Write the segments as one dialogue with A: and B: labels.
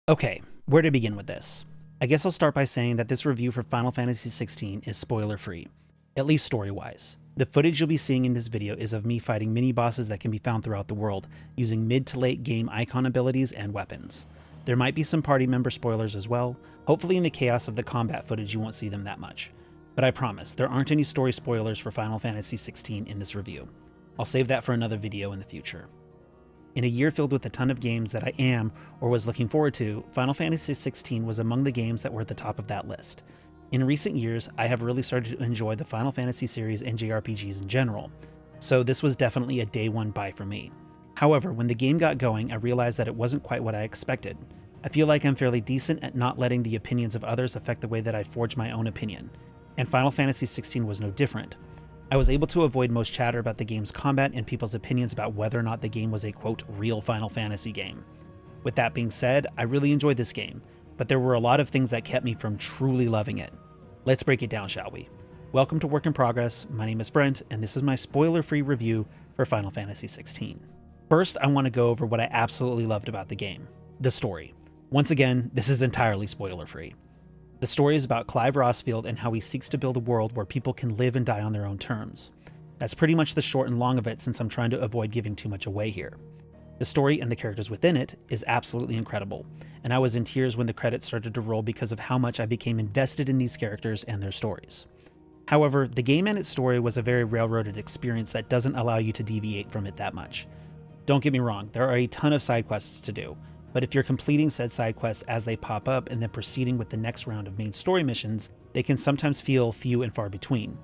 A: Okay, where to begin with this? I guess I'll start by saying that this review for Final Fantasy XVI is spoiler-free, at least story-wise. The footage you'll be seeing in this video is of me fighting mini-bosses that can be found throughout the world, using mid to late game icon abilities and weapons. There might be some party member spoilers as well. Hopefully in the chaos of the combat footage you won't see them that much. But I promise, there aren't any story spoilers for Final Fantasy XVI in this review. I'll save that for another video in the future. In a year filled with a ton of games that I am, or was looking forward to, Final Fantasy XVI was among the games that were at the top of that list. In recent years, I have really started to enjoy the Final Fantasy series and JRPGs in general, so this was definitely a day one buy for me. However, when the game got going, I realized that it wasn't quite what I expected. I feel like I'm fairly decent at not letting the opinions of others affect the way that I forge my own opinion, and Final Fantasy XVI was no different. I was able to avoid most chatter about the game's combat and people's opinions about whether or not the game was a quote real Final Fantasy game. With that being said, I really enjoyed this game, but there were a lot of things that kept me from truly loving it. Let's break it down, shall we? Welcome to Work in Progress, my name is Brent, and this is my spoiler-free review for Final Fantasy XVI. First, I want to go over what I absolutely loved about the game, the story. Once again, this is entirely spoiler-free. The story is about Clive Rosfield and how he seeks to build a world where people can live and die on their own terms. That's pretty much the short and long of it, since I'm trying to avoid giving too much away here. The story and the characters within it is absolutely incredible, and I was in tears when the credits started to roll because of how much I became invested in these characters and their stories. However, the game and its story was a very railroaded experience that doesn't allow you to deviate from it that much. Don't get me wrong, there are a ton of side quests to do, but if you're completing said side quests as they pop up and then proceeding with the next round of main story missions, they can sometimes feel few and far between.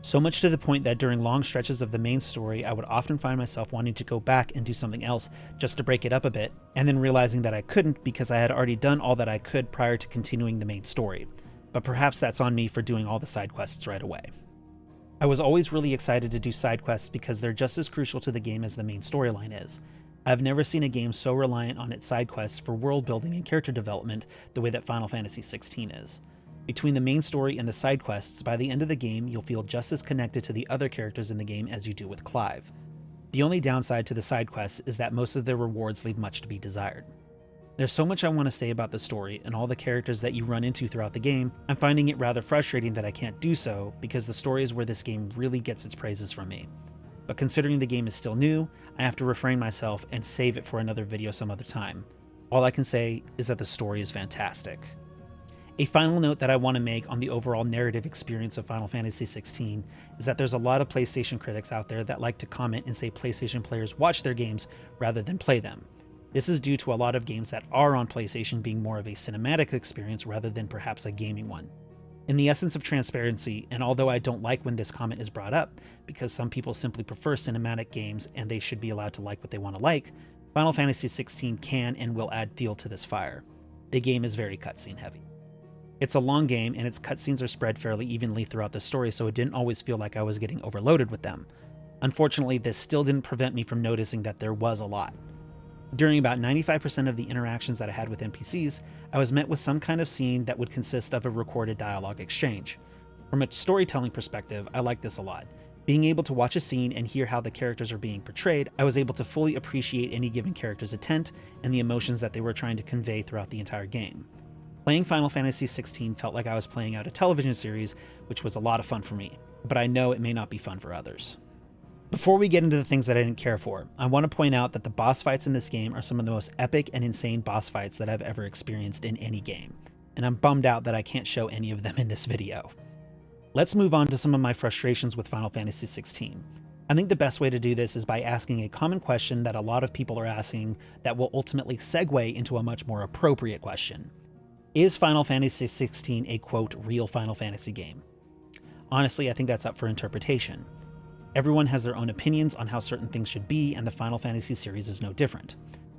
A: So much to the point that during long stretches of the main story, I would often find myself wanting to go back and do something else just to break it up a bit, and then realizing that I couldn't because I had already done all that I could prior to continuing the main story. But perhaps that's on me for doing all the side quests right away. I was always really excited to do side quests because they're just as crucial to the game as the main storyline is. I've never seen a game so reliant on its side quests for world building and character development the way that Final Fantasy XVI is. Between the main story and the side quests, by the end of the game you'll feel just as connected to the other characters in the game as you do with Clive. The only downside to the side quests is that most of their rewards leave much to be desired. There's so much I want to say about the story and all the characters that you run into throughout the game. I'm finding it rather frustrating that I can't do so, because the story is where this game really gets its praises from me. But considering the game is still new, I have to refrain myself and save it for another video some other time. All I can say is that the story is fantastic. A final note that I want to make on the overall narrative experience of Final Fantasy XVI is that there's a lot of PlayStation critics out there that like to comment and say PlayStation players watch their games rather than play them. This is due to a lot of games that are on PlayStation being more of a cinematic experience rather than perhaps a gaming one. In the essence of transparency, and although I don't like when this comment is brought up, because some people simply prefer cinematic games and they should be allowed to like what they want to like, Final Fantasy XVI can and will add fuel to this fire. The game is very cutscene heavy. It's a long game and its cutscenes are spread fairly evenly throughout the story, so it didn't always feel like I was getting overloaded with them. Unfortunately, this still didn't prevent me from noticing that there was a lot. During about 95% of the interactions that I had with NPCs, I was met with some kind of scene that would consist of a recorded dialogue exchange. From a storytelling perspective, I like this a lot. Being able to watch a scene and hear how the characters are being portrayed, I was able to fully appreciate any given character's intent and the emotions that they were trying to convey throughout the entire game. Playing Final Fantasy XVI felt like I was playing out a television series, which was a lot of fun for me, but I know it may not be fun for others. Before we get into the things that I didn't care for, I want to point out that the boss fights in this game are some of the most epic and insane boss fights that I've ever experienced in any game, and I'm bummed out that I can't show any of them in this video. Let's move on to some of my frustrations with Final Fantasy XVI. I think the best way to do this is by asking a common question that a lot of people are asking that will ultimately segue into a much more appropriate question. Is Final Fantasy XVI a quote real Final Fantasy game? Honestly, I think that's up for interpretation. Everyone has their own opinions on how certain things should be, and the Final Fantasy series is no different.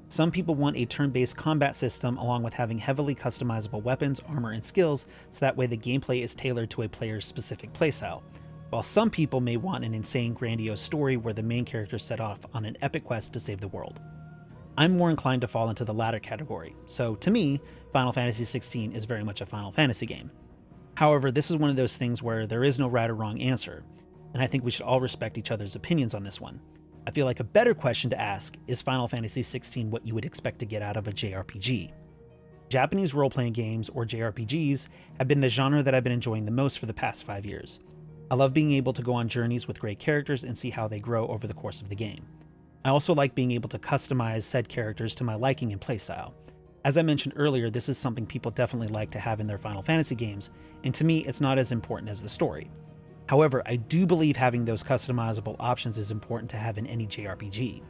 A: Some people want a turn-based combat system along with having heavily customizable weapons, armor, and skills, so that way the gameplay is tailored to a player's specific playstyle, while some people may want an insane grandiose story where the main character set off on an epic quest to save the world. I'm more inclined to fall into the latter category, so to me, Final Fantasy XVI is very much a Final Fantasy game. However, this is one of those things where there is no right or wrong answer, and I think we should all respect each other's opinions on this one. I feel like a better question to ask is Final Fantasy XVI what you would expect to get out of a JRPG? Japanese role-playing games, or JRPGs, have been the genre that I've been enjoying the most for the past 5 years. I love being able to go on journeys with great characters and see how they grow over the course of the game. I also like being able to customize said characters to my liking and playstyle. As I mentioned earlier, this is something people definitely like to have in their Final Fantasy games, and to me, it's not as important as the story. However, I do believe having those customizable options is important to have in any JRPG.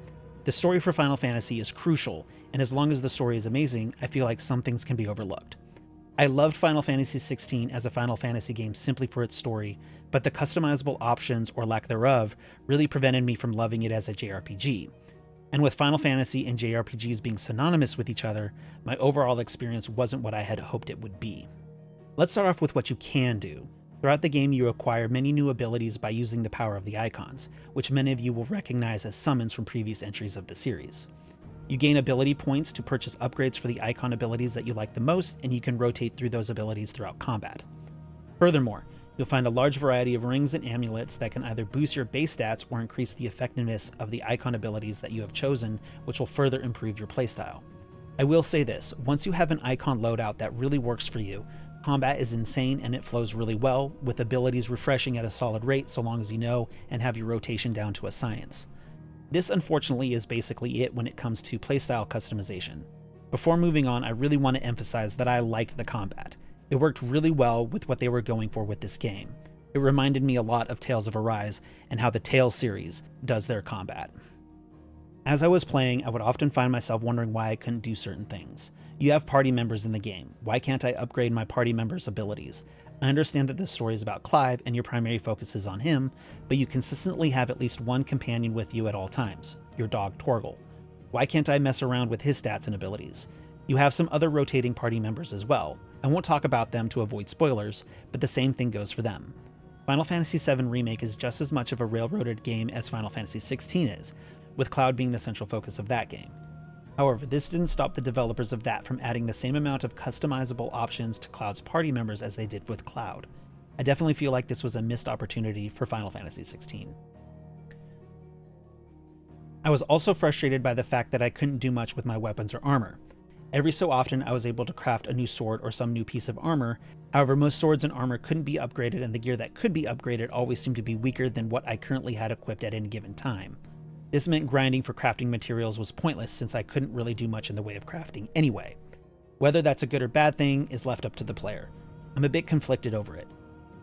A: The story for Final Fantasy is crucial, and as long as the story is amazing, I feel like some things can be overlooked. I loved Final Fantasy XVI as a Final Fantasy game simply for its story, but the customizable options, or lack thereof, really prevented me from loving it as a JRPG. And with Final Fantasy and JRPGs being synonymous with each other, my overall experience wasn't what I had hoped it would be. Let's start off with what you can do. Throughout the game, you acquire many new abilities by using the power of the icons, which many of you will recognize as summons from previous entries of the series. You gain ability points to purchase upgrades for the icon abilities that you like the most, and you can rotate through those abilities throughout combat. Furthermore, you'll find a large variety of rings and amulets that can either boost your base stats or increase the effectiveness of the icon abilities that you have chosen, which will further improve your playstyle. I will say this, once you have an icon loadout that really works for you, combat is insane and it flows really well, with abilities refreshing at a solid rate so long as you know and have your rotation down to a science. This unfortunately is basically it when it comes to playstyle customization. Before moving on, I really want to emphasize that I liked the combat. It worked really well with what they were going for with this game. It reminded me a lot of Tales of Arise and how the Tales series does their combat. As I was playing, I would often find myself wondering why I couldn't do certain things. You have party members in the game. Why can't I upgrade my party members' abilities? I understand that this story is about Clive and your primary focus is on him, but you consistently have at least one companion with you at all times, your dog Torgal. Why can't I mess around with his stats and abilities? You have some other rotating party members as well. I won't talk about them to avoid spoilers, but the same thing goes for them. Final Fantasy VII Remake is just as much of a railroaded game as Final Fantasy XVI is, with Cloud being the central focus of that game. However, this didn't stop the developers of that from adding the same amount of customizable options to Cloud's party members as they did with Cloud. I definitely feel like this was a missed opportunity for Final Fantasy XVI. I was also frustrated by the fact that I couldn't do much with my weapons or armor. Every so often I was able to craft a new sword or some new piece of armor, however most swords and armor couldn't be upgraded and the gear that could be upgraded always seemed to be weaker than what I currently had equipped at any given time. This meant grinding for crafting materials was pointless since I couldn't really do much in the way of crafting anyway. Whether that's a good or bad thing is left up to the player. I'm a bit conflicted over it.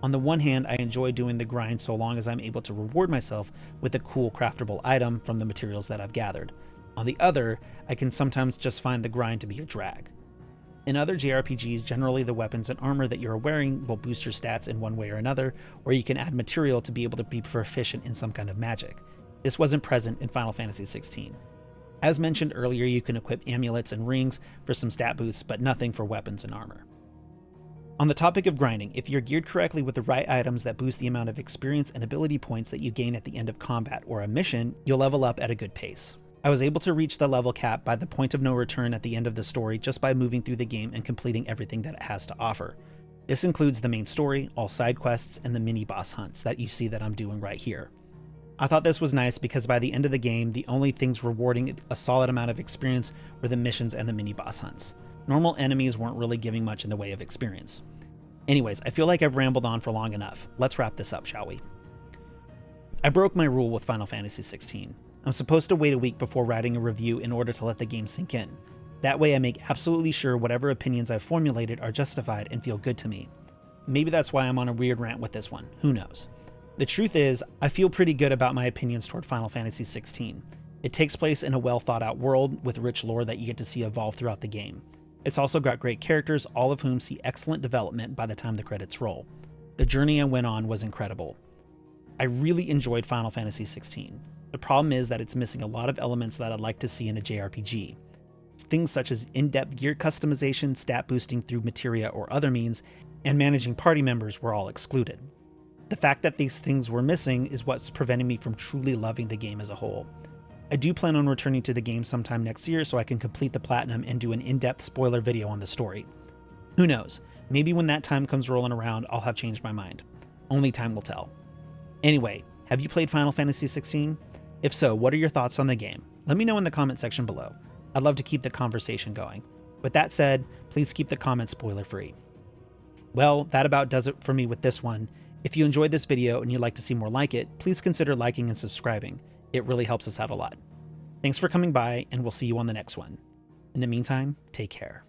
A: On the one hand, I enjoy doing the grind so long as I'm able to reward myself with a cool craftable item from the materials that I've gathered. On the other, I can sometimes just find the grind to be a drag. In other JRPGs, generally the weapons and armor that you're wearing will boost your stats in one way or another, or you can add material to be able to be proficient in some kind of magic. This wasn't present in Final Fantasy XVI. As mentioned earlier, you can equip amulets and rings for some stat boosts, but nothing for weapons and armor. On the topic of grinding, if you're geared correctly with the right items that boost the amount of experience and ability points that you gain at the end of combat or a mission, you'll level up at a good pace. I was able to reach the level cap by the point of no return at the end of the story just by moving through the game and completing everything that it has to offer. This includes the main story, all side quests, and the mini boss hunts that you see that I'm doing right here. I thought this was nice because by the end of the game, the only things rewarding a solid amount of experience were the missions and the mini boss hunts. Normal enemies weren't really giving much in the way of experience. Anyways, I feel like I've rambled on for long enough. Let's wrap this up, shall we? I broke my rule with Final Fantasy XVI. I'm supposed to wait a week before writing a review in order to let the game sink in. That way I make absolutely sure whatever opinions I've formulated are justified and feel good to me. Maybe that's why I'm on a weird rant with this one, who knows. The truth is, I feel pretty good about my opinions toward Final Fantasy XVI. It takes place in a well thought out world with rich lore that you get to see evolve throughout the game. It's also got great characters, all of whom see excellent development by the time the credits roll. The journey I went on was incredible. I really enjoyed Final Fantasy XVI. The problem is that it's missing a lot of elements that I'd like to see in a JRPG. Things such as in-depth gear customization, stat boosting through materia or other means, and managing party members were all excluded. The fact that these things were missing is what's preventing me from truly loving the game as a whole. I do plan on returning to the game sometime next year so I can complete the platinum and do an in-depth spoiler video on the story. Who knows, maybe when that time comes rolling around I'll have changed my mind. Only time will tell. Anyway, have you played Final Fantasy XVI? If so, what are your thoughts on the game? Let me know in the comment section below. I'd love to keep the conversation going. With that said, please keep the comments spoiler free. Well, that about does it for me with this one. If you enjoyed this video and you'd like to see more like it, please consider liking and subscribing. It really helps us out a lot. Thanks for coming by, and we'll see you on the next one. In the meantime, take care.